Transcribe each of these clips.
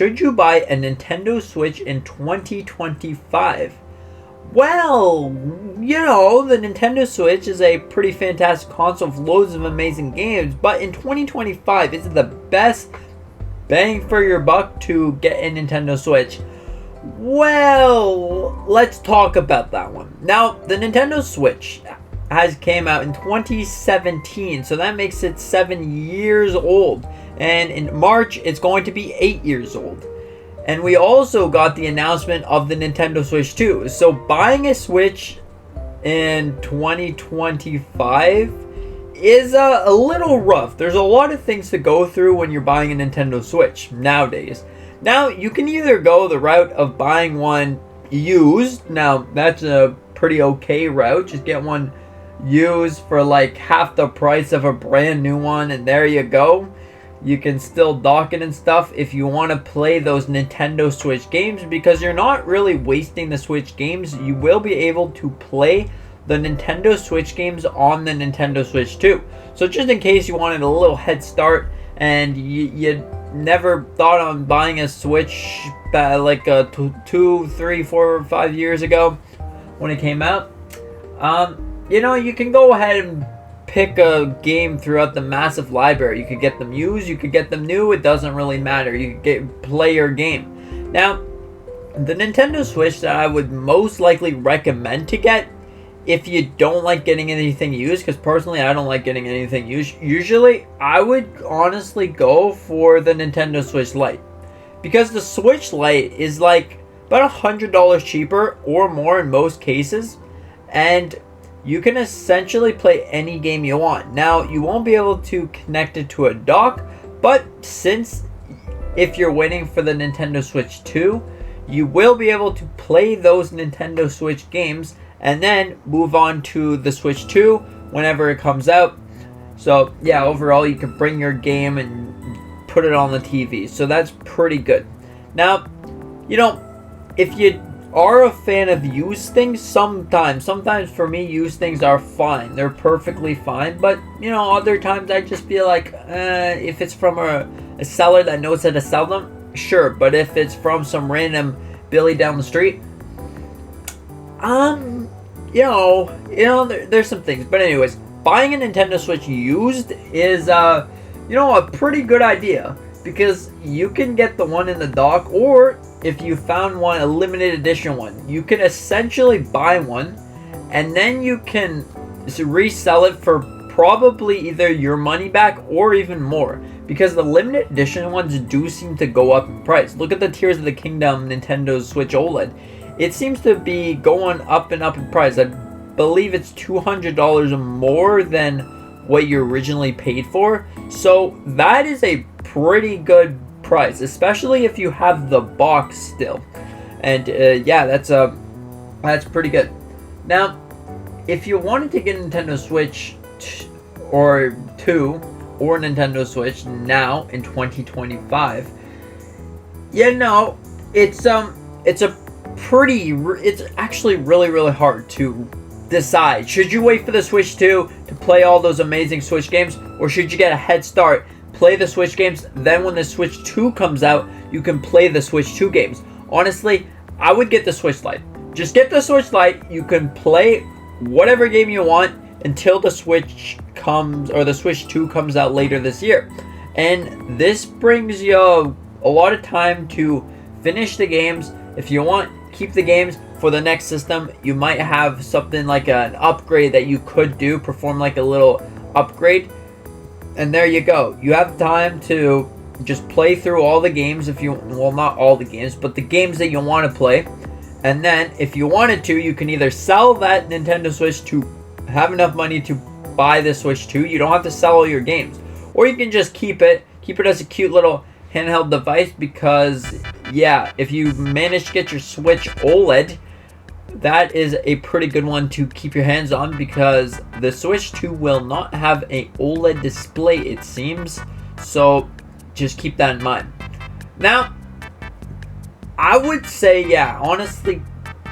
should you buy a Nintendo Switch in 2025? Well, the Nintendo Switch is a pretty fantastic console with loads of amazing games, but in 2025, is it the best bang for your buck to get a Nintendo Switch? Well, let's talk about that one. Now, the Nintendo Switch came out in 2017, so that makes it 7 years old. And in March, it's going to be 8 years old. And we also got the announcement of the Nintendo Switch 2. So buying a Switch in 2025 is a little rough. There's a lot of things to go through when you're buying a Nintendo Switch nowadays. Now, you can either go the route of buying one used. Now, that's a pretty okay route. Just get one used for like half the price of a brand new one, and there you go. You can still dock it and stuff if you want to play those Nintendo Switch games, because you're not really wasting the Switch games. You will be able to play the Nintendo Switch games on the Nintendo Switch 2. So just in case you wanted a little head start and you never thought on buying a Switch like 2, 3, 4, 5 years ago when it came out, you can go ahead and pick a game throughout the massive library. You could get them used, you could get them new, it doesn't really matter. You could play your game. Now, the Nintendo Switch that I would most likely recommend to get if you don't like getting anything used, because personally I don't like getting anything used, usually I would honestly go for the Nintendo Switch Lite. Because the Switch Lite is like about $100 cheaper or more in most cases, and you can essentially play any game you want. Now, you won't be able to connect it to a dock, but since if you're waiting for the Nintendo Switch 2, you will be able to play those Nintendo Switch games and then move on to the Switch 2 whenever it comes out. So, yeah, overall, you can bring your game and put it on the TV. So that's pretty good. Now, if you are a fan of used things, sometimes for me used things are fine, they're perfectly fine, but other times I just feel like if it's from a seller that knows how to sell them, sure, but if it's from some random Billy down the street, there's some things. But anyways, buying a Nintendo Switch used is a pretty good idea, because you can get the one in the dock, or if you found one, a limited edition one, you can essentially buy one and then you can resell it for probably either your money back or even more, because the limited edition ones do seem to go up in price. Look at the Tears of the Kingdom Nintendo Switch OLED. It seems to be going up and up in price. I believe it's $200 more than what you originally paid for. So that is a pretty good price, especially if you have the box still. And that's pretty good. Now, if you wanted to get a Nintendo Switch or 2 or Nintendo Switch now in 2025, it's actually really hard to decide. Should you wait for the Switch 2 to play all those amazing Switch games, or should you get a head start, play the Switch games, then when the Switch 2 comes out, you can play the Switch 2 games? Honestly, I would get the Switch Lite. Just get the Switch Lite. You can play whatever game you want until the Switch comes, or the Switch 2 comes out later this year. And this brings you a lot of time to finish the games. If you want, keep the games for the next system. You might have something like an upgrade that you could do, perform like a little upgrade. And there you go. You have time to just play through all the games not all the games, but the games that you want to play. And then if you wanted to, you can either sell that Nintendo Switch to have enough money to buy the Switch 2. You don't have to sell all your games. Or you can just keep it as a cute little handheld device, because if you manage to get your Switch OLED, that is a pretty good one to keep your hands on, because the Switch 2 will not have an OLED display, it seems. So just keep that in mind. Now, I would say, honestly,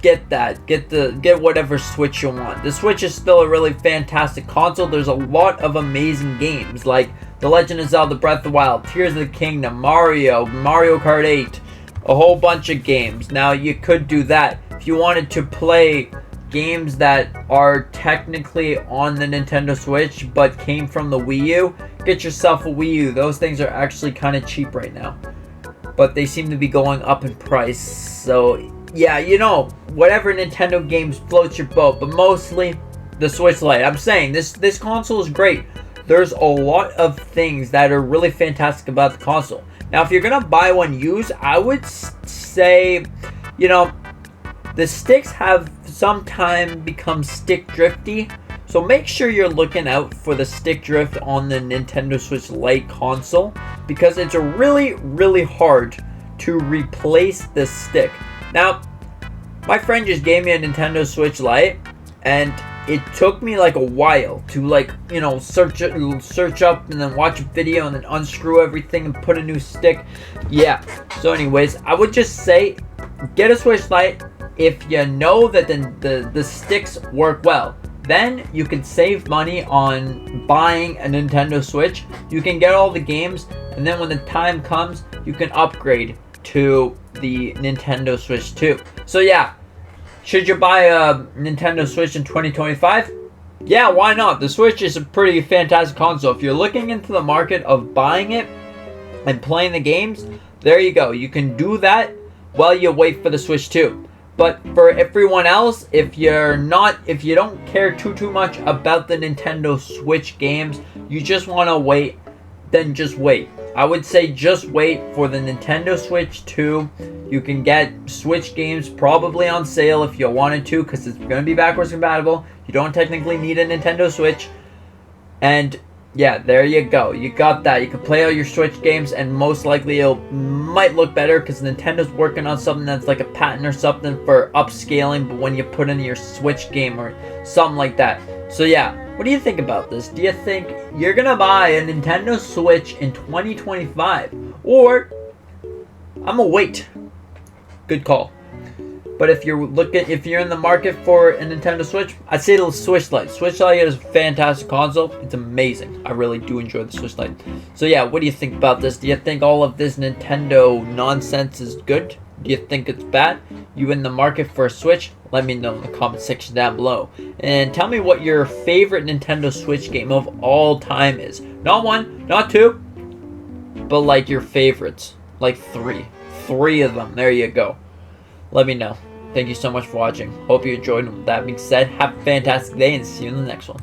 get that. Get whatever Switch you want. The Switch is still a really fantastic console. There's a lot of amazing games, like The Legend of Zelda Breath of the Wild, Tears of the Kingdom, Mario Kart 8, a whole bunch of games. Now, you could do that if you wanted to play games that are technically on the Nintendo Switch but came from the Wii U. Get yourself a Wii U. Those things are actually kind of cheap right now, but they seem to be going up in price. So yeah, whatever Nintendo games floats your boat, but mostly the Switch Lite. I'm saying this console is great. There's a lot of things that are really fantastic about the console. Now, if you're gonna buy one used, I would say, the sticks have sometimes become stick drifty, so make sure you're looking out for the stick drift on the Nintendo Switch Lite console, because it's really, really hard to replace the stick. Now, my friend just gave me a Nintendo Switch Lite, and it took me like a while to search up and then watch a video and then unscrew everything and put a new stick. Yeah. So anyways, I would just say get a Switch Lite if you know that the sticks work well. Then you can save money on buying a Nintendo Switch. You can get all the games, and then when the time comes, you can upgrade to the Nintendo Switch 2. So yeah, should you buy a Nintendo Switch in 2025? Yeah, why not? The Switch is a pretty fantastic console. If you're looking into the market of buying it and playing the games, there you go. You can do that while you wait for the Switch 2. But for everyone else, if you don't care too much about the Nintendo Switch games, you just want to wait, then just wait. I would say just wait for the Nintendo Switch 2. You can get Switch games probably on sale if you wanted to, because it's going to be backwards compatible. You don't technically need a Nintendo Switch. And yeah, there you go. You got that. You can play all your Switch games, and most likely it might look better because Nintendo's working on something that's like a patent or something for upscaling, but when you put in your Switch game or something like that. So yeah, what do you think about this? Do you think you're gonna buy a Nintendo Switch in 2025, or I'm gonna wait? Good call. But if you're in the market for a Nintendo Switch, I'd say the Switch Lite. Switch Lite is a fantastic console. It's amazing. I really do enjoy the Switch Lite. So yeah, what do you think about this? Do you think all of this Nintendo nonsense is good? Do you think it's bad? You in the market for a Switch? Let me know in the comment section down below. And tell me what your favorite Nintendo Switch game of all time is. Not one, not two, but like your favorites. Like three. 3 of them. There you go. Let me know. Thank you so much for watching. Hope you enjoyed. With that being said, have a fantastic day and see you in the next one.